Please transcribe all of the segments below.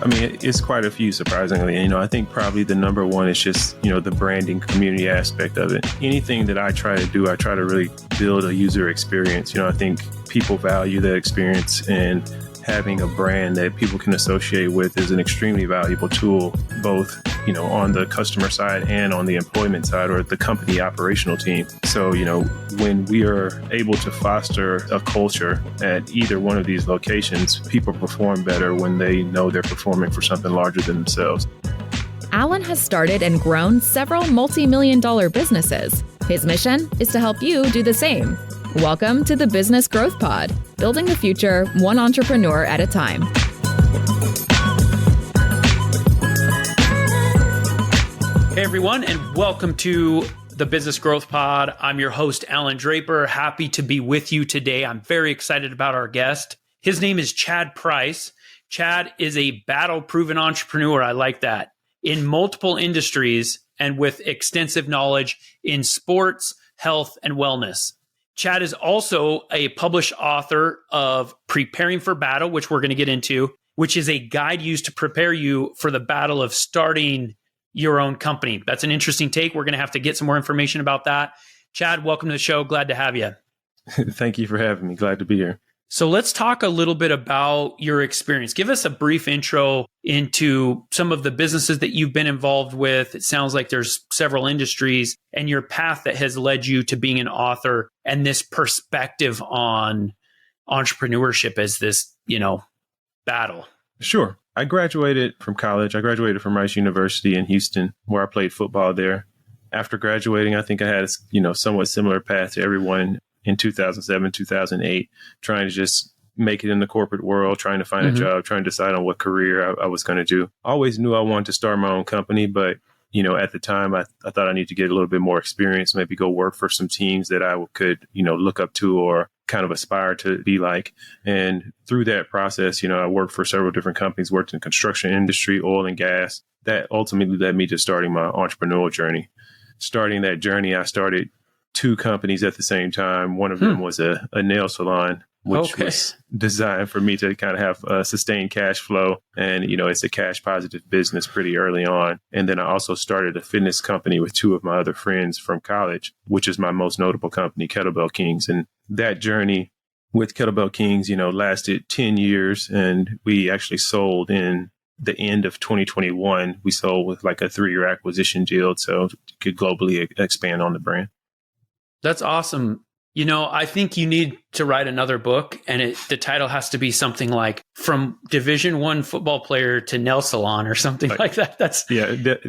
I mean, it's quite a few, surprisingly. I think probably the number one is just, the branding community aspect of it. Anything that I try to do, I try to really build a user experience. I think people value that experience, and having a brand that people can associate with is an extremely valuable tool, both, on the customer side and on the employment side or the company operational team. So, when we are able to foster a culture at either one of these locations, people perform better when they know they're performing for something larger than themselves. Allan has started and grown several multi-million-dollar businesses. His mission is to help you do the same. Welcome to the Business Growth Pod, building the future one entrepreneur at a time. Hey everyone, and welcome to the Business Growth Pod. I'm your host, Allan Draper. Happy to be with you today. I'm very excited about our guest. His name is Chad Price. Chad is a battle-proven entrepreneur. I like that. In multiple industries and with extensive knowledge in sports, health, and wellness. Chad is also a published author of Preparing for Battle, which we're going to get into, which is a guide used to prepare you for the battle of starting your own company. That's an interesting take. We're going to have to get some more information about that. Chad, welcome to the show. Glad to have you. Thank you for having me. Glad to be here. So let's talk a little bit about your experience. Give us a brief intro into some of the businesses that you've been involved with. It sounds like there's several industries, and your path that has led you to being an author and this perspective on entrepreneurship as this, battle. Sure. I graduated from college. I graduated from Rice University in Houston, where I played football there. After graduating, I think I had a somewhat similar path to everyone in 2007, 2008, trying to just make it in the corporate world, trying to find a job, trying to decide on what career I was going to do. I always knew I wanted to start my own company, but at the time, I thought I needed to get a little bit more experience, maybe go work for some teams that I could, look up to or kind of aspire to be like. And through that process, I worked for several different companies, worked in construction industry, oil and gas. That ultimately led me to starting my entrepreneurial journey. Starting that journey, I started two companies at the same time. One of them was a nail salon, which was designed for me to kind of have a sustained cash flow. And, it's a cash positive business pretty early on. And then I also started a fitness company with two of my other friends from college, which is my most notable company, Kettlebell Kings. And that journey with Kettlebell Kings, lasted 10 years. And we actually sold in the end of 2021. We sold with like a 3-year acquisition deal, so could globally expand on the brand. That's awesome. I think you need to write another book, and the title has to be something like From Division I Football Player to Nail Salon or something like that.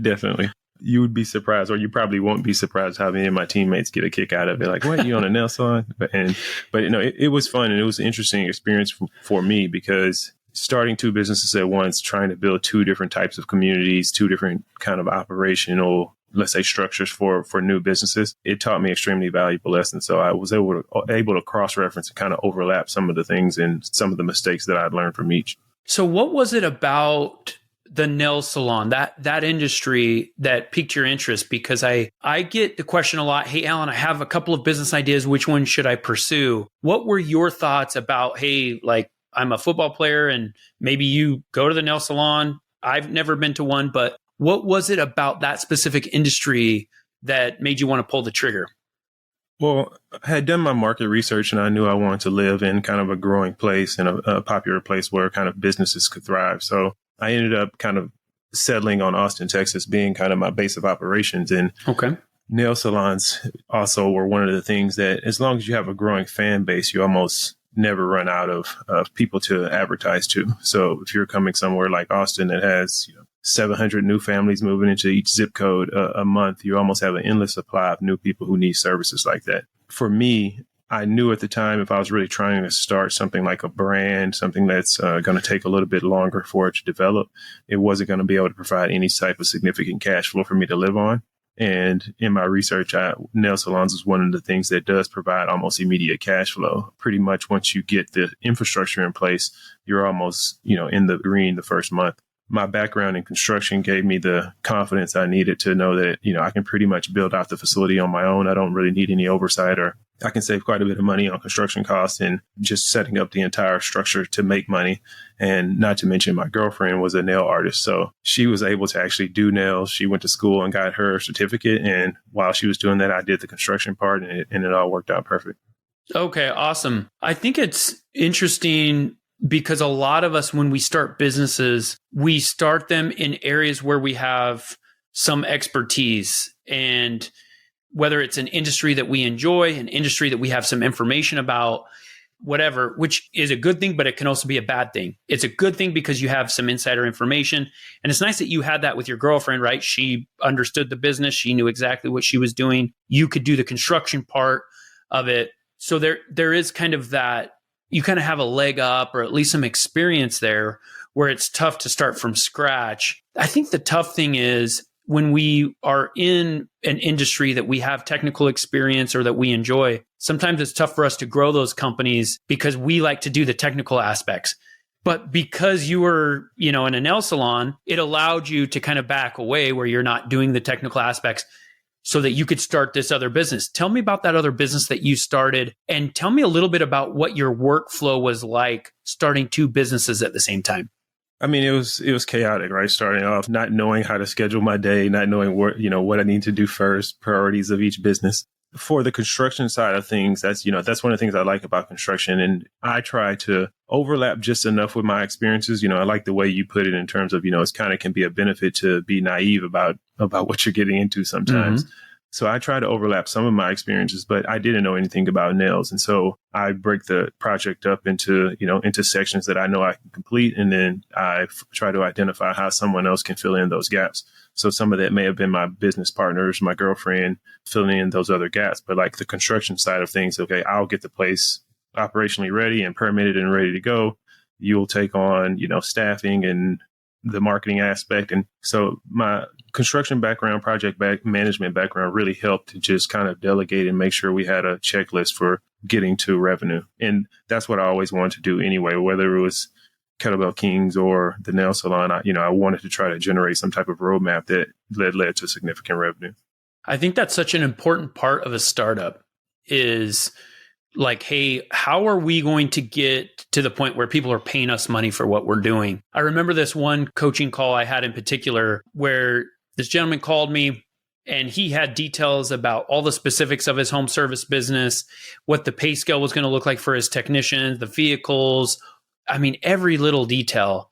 Definitely. You would be surprised, or you probably won't be surprised how many of my teammates get a kick out of it. Like, what, you on a nail salon? But it was fun, and it was an interesting experience for me because starting two businesses at once, trying to build two different types of communities, two different kind of operational, let's say, structures for new businesses, it taught me extremely valuable lessons. So I was able to cross-reference and kind of overlap some of the things and some of the mistakes that I'd learned from each. So what was it about the nail salon, that industry, that piqued your interest? Because I get the question a lot, hey, Allan, I have a couple of business ideas. Which one should I pursue? What were your thoughts about, hey, like, I'm a football player and maybe you go to the nail salon? I've never been to one, but what was it about that specific industry that made you want to pull the trigger? Well, I had done my market research and I knew I wanted to live in kind of a growing place and a popular place where kind of businesses could thrive. So I ended up kind of settling on Austin, Texas, being kind of my base of operations. And nail salons also were one of the things that, as long as you have a growing fan base, you almost never run out of people to advertise to. So if you're coming somewhere like Austin that has 700 new families moving into each zip code a month, you almost have an endless supply of new people who need services like that. For me, I knew at the time if I was really trying to start something like a brand, something that's going to take a little bit longer for it to develop, it wasn't going to be able to provide any type of significant cash flow for me to live on. And in my research, nail salons is one of the things that does provide almost immediate cash flow. Pretty much once you get the infrastructure in place, you're almost, in the green the first month. My background in construction gave me the confidence I needed to know that, I can pretty much build out the facility on my own. I don't really need any oversight or I can save quite a bit of money on construction costs and just setting up the entire structure to make money. And not to mention my girlfriend was a nail artist. So she was able to actually do nails. She went to school and got her certificate. And while she was doing that, I did the construction part and it all worked out perfect. Okay, awesome. I think it's interesting because a lot of us, when we start businesses, we start them in areas where we have some expertise, and whether it's an industry that we enjoy, an industry that we have some information about, whatever, which is a good thing, but it can also be a bad thing. It's a good thing because you have some insider information. And it's nice that you had that with your girlfriend, right? She understood the business. She knew exactly what she was doing. You could do the construction part of it. So there is kind of that, you kind of have a leg up, or at least some experience there, where it's tough to start from scratch. I think the tough thing is when we are in an industry that we have technical experience or that we enjoy, sometimes it's tough for us to grow those companies because we like to do the technical aspects. But because you were, in a nail salon, it allowed you to kind of back away where you're not doing the technical aspects so that you could start this other business. Tell me about that other business that you started, and tell me a little bit about what your workflow was like starting two businesses at the same time. I mean, it was chaotic, right? Starting off, not knowing how to schedule my day, not knowing what I need to do first, priorities of each business. For the construction side of things, that's one of the things I like about construction. And I try to overlap just enough with my experiences. I like the way you put it in terms of, it's kind of can be a benefit to be naive about what you're getting into sometimes. Mm-hmm. So I try to overlap some of my experiences, but I didn't know anything about nails. And so I break the project up into sections that I know I can complete. And then I try to identify how someone else can fill in those gaps. So some of that may have been my business partners, my girlfriend filling in those other gaps. But like the construction side of things, okay, I'll get the place operationally ready and permitted and ready to go. You'll take on, staffing and the marketing aspect. And so my construction background, management background really helped to just kind of delegate and make sure we had a checklist for getting to revenue. And that's what I always wanted to do anyway, whether it was Kettlebell Kings or the nail salon. I wanted to try to generate some type of roadmap that led to significant revenue. I think that's such an important part of a startup is like, hey, how are we going to get to the point where people are paying us money for what we're doing? I remember this one coaching call I had in particular where this gentleman called me and he had details about all the specifics of his home service business, what the pay scale was going to look like for his technicians, the vehicles. I mean, every little detail.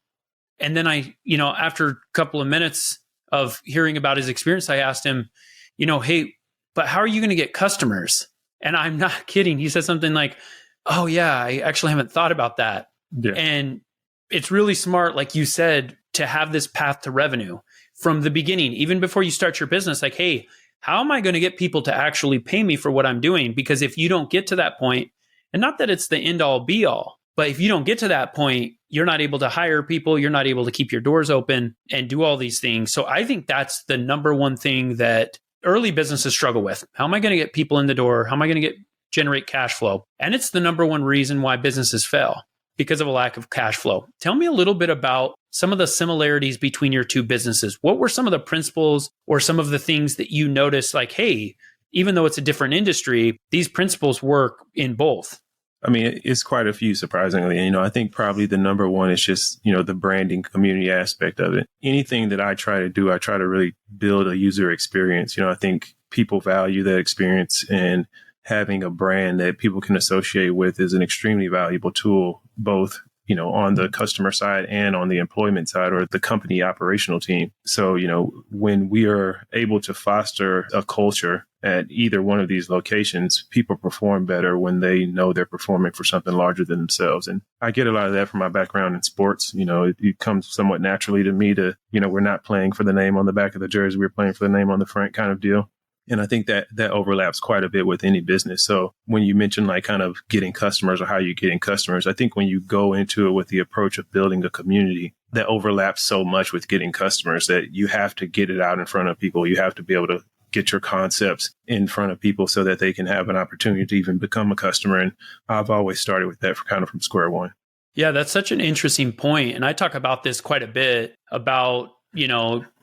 And then I, after a couple of minutes of hearing about his experience, I asked him, hey, but how are you going to get customers? And I'm not kidding. He said something like, oh, yeah, I actually haven't thought about that. Yeah. And it's really smart, like you said, to have this path to revenue from the beginning, even before you start your business. Like, hey, how am I going to get people to actually pay me for what I'm doing? Because if you don't get to that point, and not that it's the end all be all, but if you don't get to that point, you're not able to hire people, you're not able to keep your doors open and do all these things. So I think that's the number one thing that early businesses struggle with. How am I going to get people in the door? How am I going to generate cash flow? And it's the number one reason why businesses fail, because of a lack of cash flow. Tell me a little bit about some of the similarities between your two businesses. What were some of the principles or some of the things that you noticed, like, hey, even though it's a different industry, these principles work in both? I mean, it's quite a few, surprisingly. I think probably the number one is just, the branding community aspect of it. Anything that I try to do, I try to really build a user experience. I think people value that experience, and having a brand that people can associate with is an extremely valuable tool, both, on the customer side and on the employment side or the company operational team. So, when we are able to foster a culture at either one of these locations, people perform better when they know they're performing for something larger than themselves. And I get a lot of that from my background in sports. It comes somewhat naturally to me to, we're not playing for the name on the back of the jersey, we're playing for the name on the front kind of deal. And I think that overlaps quite a bit with any business. So when you mention like kind of getting customers or how you're getting customers, I think when you go into it with the approach of building a community, that overlaps so much with getting customers that you have to get it out in front of people. You have to be able to get your concepts in front of people so that they can have an opportunity to even become a customer. And I've always started with that from square one. Yeah, that's such an interesting point. And I talk about this quite a bit about,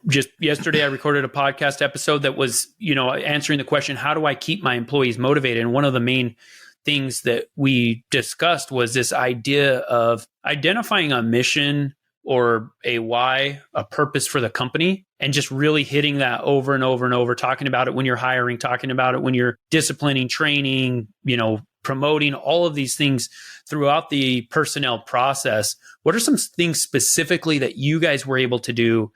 just yesterday I recorded a podcast episode that was, answering the question, how do I keep my employees motivated? And one of the main things that we discussed was this idea of identifying a mission or a why, a purpose for the company, and just really hitting that over and over and over, talking about it when you're hiring, talking about it when you're disciplining, training, promoting, all of these things throughout the personnel process. What are some things specifically that you guys were able to do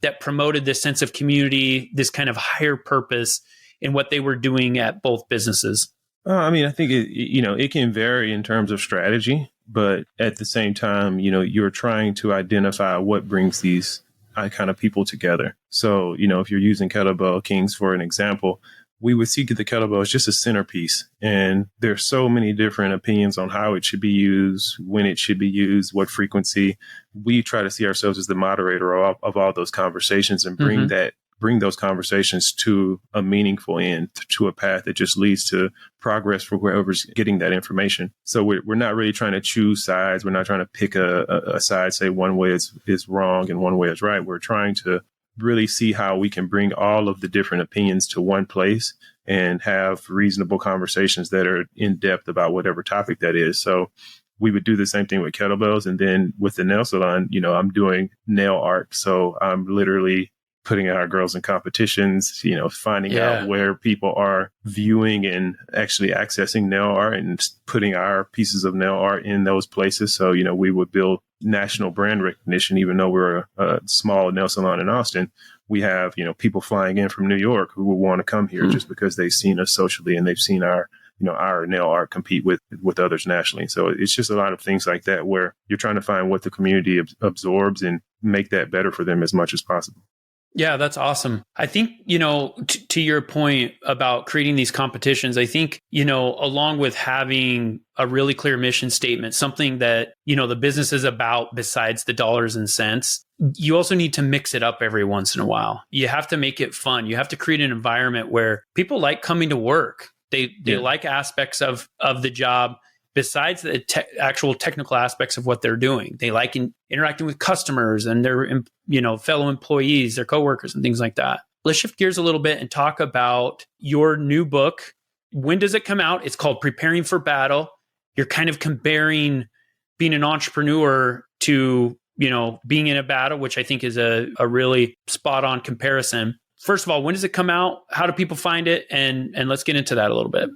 that promoted this sense of community, this kind of higher purpose in what they were doing at both businesses? I think it can vary in terms of strategy, but at the same time, you're trying to identify what brings these kind of people together. So, if you're using Kettlebell Kings for an example, we would see the kettlebell as just a centerpiece. And there's so many different opinions on how it should be used, when it should be used, what frequency. We try to see ourselves as the moderator of all those conversations and bring those conversations to a meaningful end, to a path that just leads to progress for whoever's getting that information. So we're not really trying to choose sides. We're not trying to pick a side, say one way is wrong and one way is right. We're trying to really see how we can bring all of the different opinions to one place and have reasonable conversations that are in depth about whatever topic that is. So we would do the same thing with kettlebells. And then with the nail salon, I'm doing nail art. So I'm literally putting our girls in competitions, finding out where people are viewing and actually accessing nail art and putting our pieces of nail art in those places. So, we would build national brand recognition, even though we're a small nail salon in Austin. We have, people flying in from New York who will want to come here just because they've seen us socially and they've seen our nail art compete with others nationally. So it's just a lot of things like that where you're trying to find what the community absorbs and make that better for them as much as possible. Yeah, that's awesome. I think, to your point about creating these competitions, I think, along with having a really clear mission statement, something that, the business is about besides the dollars and cents, you also need to mix it up every once in a while. You have to make it fun. You have to create an environment where people like coming to work. They like aspects of the job besides the actual technical aspects of what they're doing. They like interacting with customers and their, fellow employees, their coworkers and things like that. Let's shift gears a little bit and talk about your new book. When does it come out? It's called Preparing for Battle. You're kind of comparing being an entrepreneur to, being in a battle, which I think is a really spot on comparison. First of all, when does it come out? How do people find it? And let's get into that a little bit.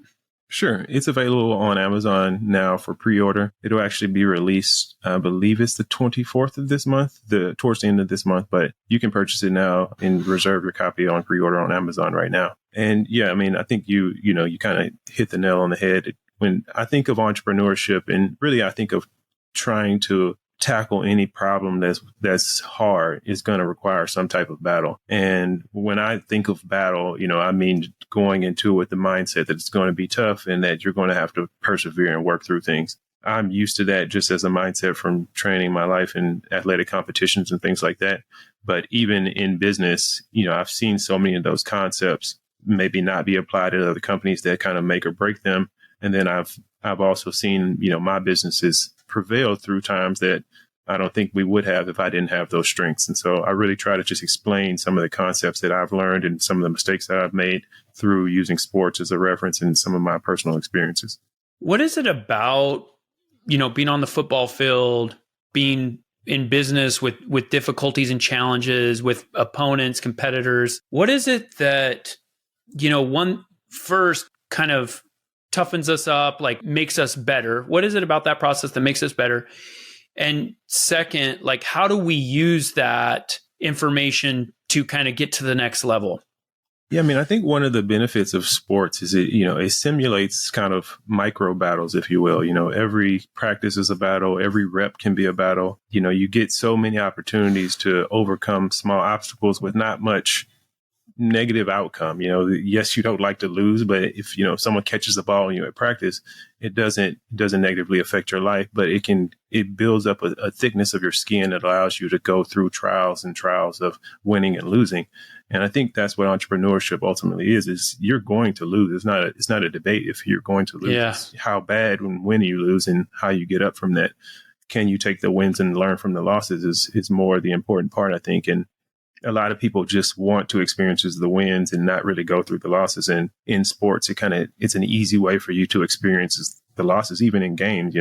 Sure. It's available on Amazon now for pre-order. It'll actually be released, I believe it's the 24th of this month, towards the end of this month, but you can purchase it now and reserve your copy on pre-order on Amazon right now. And I think you kind of hit the nail on the head. When I think of entrepreneurship, and really I think of trying to tackle any problem that's hard, is going to require some type of battle. And when I think of battle, I mean going into it with the mindset that it's going to be tough and that you're going to have to persevere and work through things. I'm used to that just as a mindset from training my life in athletic competitions and things like that. But even in business, I've seen so many of those concepts maybe not be applied at other companies that kind of make or break them. And then I've also seen, my businesses prevail through times that I don't think we would have if I didn't have those strengths. And so I really try to just explain some of the concepts that I've learned and some of the mistakes that I've made through using sports as a reference and some of my personal experiences. What is it about, being on the football field, being in business with difficulties and challenges, with opponents, competitors? What is it that, one first kind of toughens us up, like makes us better? What is it about that process that makes us better? And second, like, how do we use that information to kind of get to the next level? Yeah, I think one of the benefits of sports is it simulates kind of micro battles, if you will. Every practice is a battle. Every rep can be a battle. You get so many opportunities to overcome small obstacles with not much negative outcome. Yes, you don't like to lose, but if someone catches the ball on you at practice, it doesn't negatively affect your life, but it builds up a thickness of your skin that allows you to go through trials and trials of winning and losing. And I think that's what entrepreneurship ultimately is you're going to lose. It's not a debate if you're going to lose. Yeah. It's how bad and when you lose and how you get up from that. Can you take the wins and learn from the losses is more the important part, I think. And a lot of people just want to experience the wins and not really go through the losses. And in sports, it's an easy way for you to experience the losses, even in games.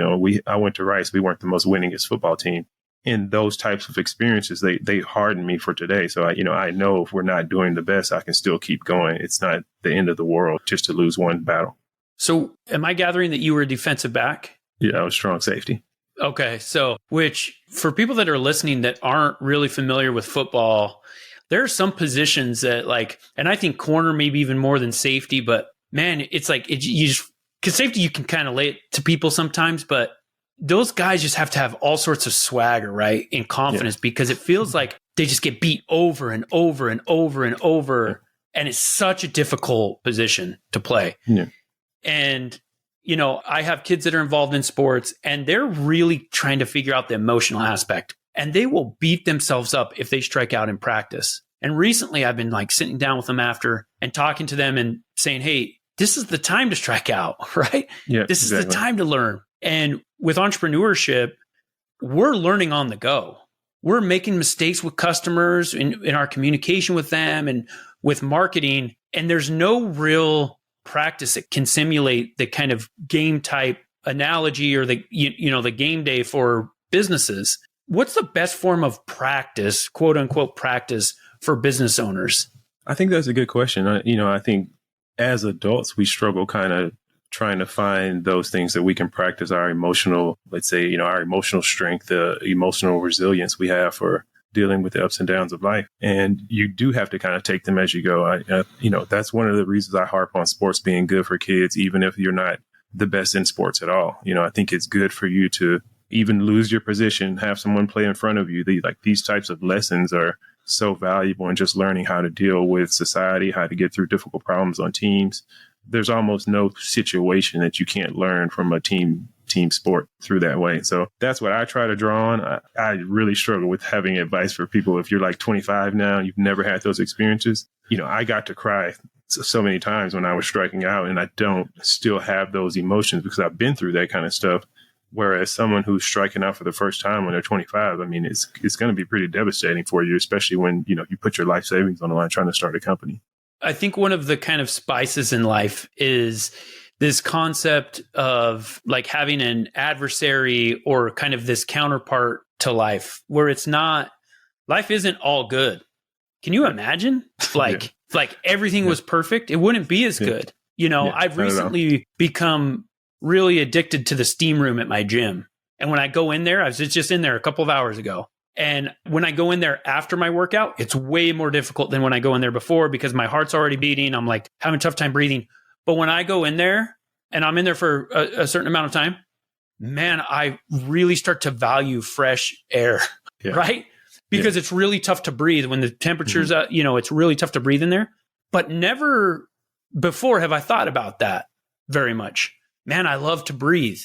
I went to Rice. We weren't the most winningest football team. And those types of experiences, they harden me for today. So I know if we're not doing the best, I can still keep going. It's not the end of the world just to lose one battle. So am I gathering that you were a defensive back? Yeah, I was strong safety. Okay. So, which for people that are listening that aren't really familiar with football, there are some positions that and I think corner maybe even more than safety, but man, it's because safety, you can kind of lay it to people sometimes, but those guys just have to have all sorts of swagger, right? And confidence, because it feels like they just get beat over and over and over and over. Yeah. And it's such a difficult position to play. Yeah. And, I have kids that are involved in sports and they're really trying to figure out the emotional aspect, and they will beat themselves up if they strike out in practice. And recently I've been sitting down with them after and talking to them and saying, hey, this is the time to strike out, right? Yeah, this is the time to learn. And with entrepreneurship, we're learning on the go. We're making mistakes with customers in our communication with them and with marketing. And there's no real practice that can simulate the kind of game type analogy or the game day for businesses. What's the best form of practice, quote unquote practice, for business owners? I think that's a good question. I think as adults, we struggle kind of trying to find those things that we can practice our emotional, let's say, our emotional strength, the emotional resilience we have for dealing with the ups and downs of life. And you do have to kind of take them as you go. That's one of the reasons I harp on sports being good for kids, even if you're not the best in sports at all. I think it's good for you to even lose your position, have someone play in front of you. These types of lessons are so valuable in just learning how to deal with society, how to get through difficult problems on teams. There's almost no situation that you can't learn from a team sport through that way. So that's what I try to draw on. I really struggle with having advice for people. If you're 25 now, you've never had those experiences. I got to cry so many times when I was striking out, and I don't still have those emotions because I've been through that kind of stuff. Whereas someone who's striking out for the first time when they're 25, it's going to be pretty devastating for you, especially when, you put your life savings on the line trying to start a company. I think one of the kind of spices in life is this concept of having an adversary or kind of this counterpart to life where life isn't all good. Can you imagine? If everything was perfect, it wouldn't be as good. I've recently become really addicted to the steam room at my gym. And when I go in there, I was just in there a couple of hours ago. And when I go in there after my workout, it's way more difficult than when I go in there before because my heart's already beating. I'm having a tough time breathing. But when I go in there and I'm in there for a certain amount of time, man, I really start to value fresh air, right? Because it's really tough to breathe when the temperature's, it's really tough to breathe in there. But never before have I thought about that very much. Man, I love to breathe.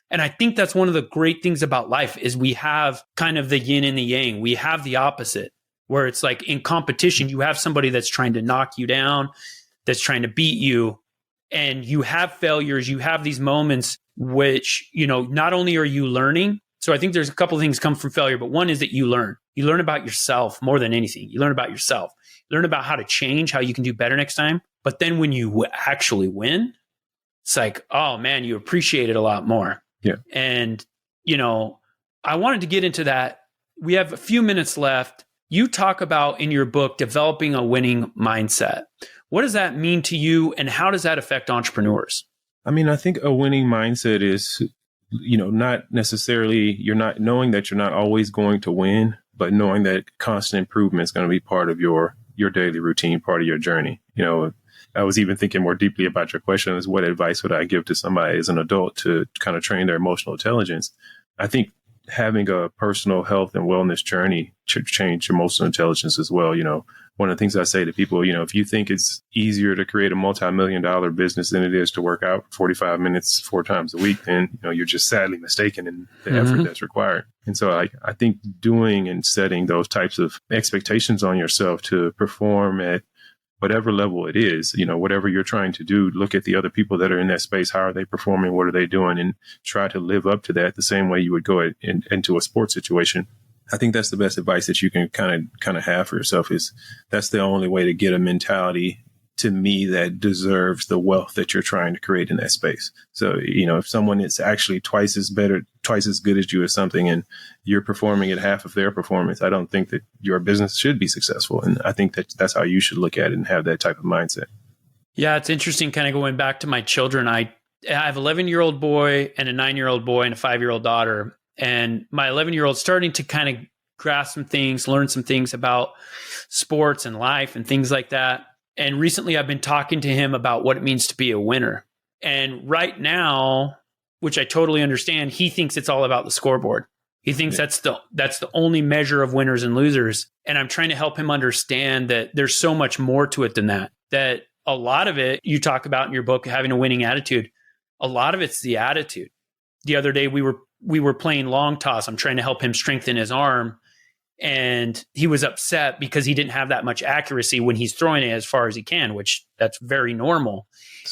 And I think that's one of the great things about life is we have kind of the yin and the yang. We have the opposite where it's in competition, you have somebody that's trying to knock you down, that's trying to beat you. And you have failures, you have these moments which, not only are you learning. So I think there's a couple of things come from failure, but one is that you learn about yourself more than anything. You learn about yourself, you learn about how to change, how you can do better next time. But then when you actually win, it's oh man, you appreciate it a lot more. Yeah. And, I wanted to get into that. We have a few minutes left. You talk about in your book, developing a winning mindset. What does that mean to you and how does that affect entrepreneurs? I think a winning mindset is, not necessarily, you're not knowing that you're not always going to win, but knowing that constant improvement is going to be part of your daily routine, part of your journey. I was even thinking more deeply about your question is what advice would I give to somebody as an adult to kind of train their emotional intelligence? I think having a personal health and wellness journey to change emotional intelligence as well. One of the things I say to people, if you think it's easier to create a multi-million-dollar business than it is to work out 45 minutes 4 times a week, then, you're just sadly mistaken in the effort that's required. And so I think doing and setting those types of expectations on yourself to perform at whatever level it is, whatever you're trying to do, look at the other people that are in that space. How are they performing? What are they doing? And try to live up to that the same way you would go into a sports situation. I think that's the best advice that you can kind of have for yourself. Is that's the only way to get a mentality to me that deserves the wealth that you're trying to create in that space. So, if someone is actually twice as good as you at something, and you're performing at half of their performance, I don't think that your business should be successful. And I think that that's how you should look at it and have that type of mindset. Yeah, it's interesting kind of going back to my children. I have an 11-year-old boy and a 9-year-old boy and a 5-year-old daughter. And my 11-year-old starting to kind of grasp some things, learn some things about sports and life and things like that. And recently I've been talking to him about what it means to be a winner. And right now, which I totally understand, he thinks it's all about the scoreboard. He thinks that's the only measure of winners and losers. And I'm trying to help him understand that there's so much more to it than that. That a lot of it, you talk about in your book, having a winning attitude. A lot of it's the attitude. The other day we were playing long toss. I'm trying to help him strengthen his arm. And he was upset because he didn't have that much accuracy when he's throwing it as far as he can, which that's very normal.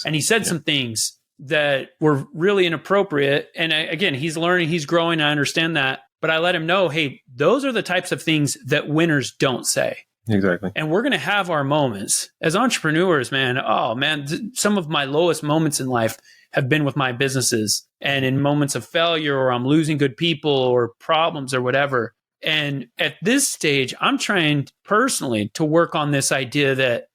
And he said some things that were really inappropriate. And again, he's learning, he's growing. I understand that. But I let him know, hey, those are the types of things that winners don't say. Exactly. And we're going to have our moments as entrepreneurs, man. Oh, man, some of my lowest moments in life have been with my businesses and in moments of failure, or I'm losing good people or problems or whatever. And at this stage, I'm trying personally to work on this idea that,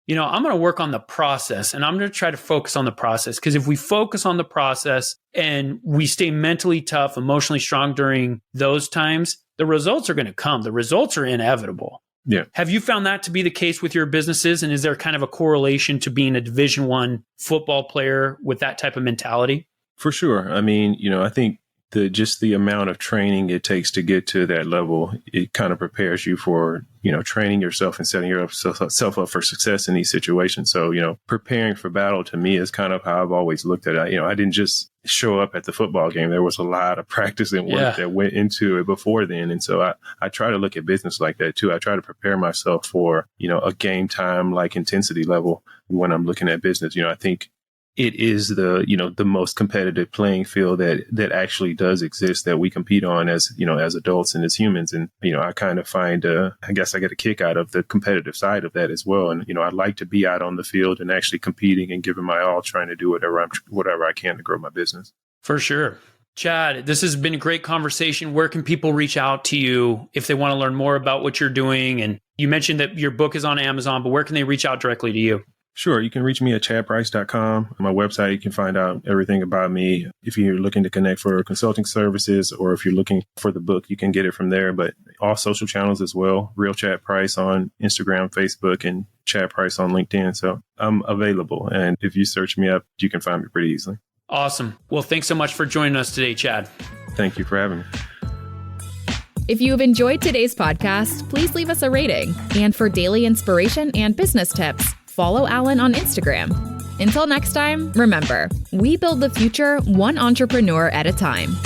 I'm going to work on the process, and I'm going to try to focus on the process. Because if we focus on the process and we stay mentally tough, emotionally strong during those times, the results are going to come. The results are inevitable. Yeah. Have you found that to be the case with your businesses? And is there kind of a correlation to being a Division I football player with that type of mentality? For sure. I mean, I think the amount of training it takes to get to that level, it kind of prepares you for, training yourself and setting yourself up for success in these situations. So, preparing for battle to me is kind of how I've always looked at it. I didn't just show up at the football game. There was a lot of practice and work that went into it before then. And so I try to look at business like that too. I try to prepare myself for, a game time like intensity level when I'm looking at business. I think it is the most competitive playing field that actually does exist, that we compete on as adults and as humans. And, I kind of find, I guess I get a kick out of the competitive side of that as well. And, I'd like to be out on the field and actually competing and giving my all, trying to do whatever I can to grow my business. For sure. Chad, this has been a great conversation. Where can people reach out to you if they want to learn more about what you're doing? And you mentioned that your book is on Amazon, but where can they reach out directly to you? Sure. You can reach me at chadprice.com. On my website, you can find out everything about me. If you're looking to connect for consulting services, or if you're looking for the book, you can get it from there. But all social channels as well. Real Chad Price on Instagram, Facebook, and Chad Price on LinkedIn. So I'm available. And if you search me up, you can find me pretty easily. Awesome. Well, thanks so much for joining us today, Chad. Thank you for having me. If you have enjoyed today's podcast, please leave us a rating. And for daily inspiration and business tips, follow Allan on Instagram. Until next time, remember, we build the future one entrepreneur at a time.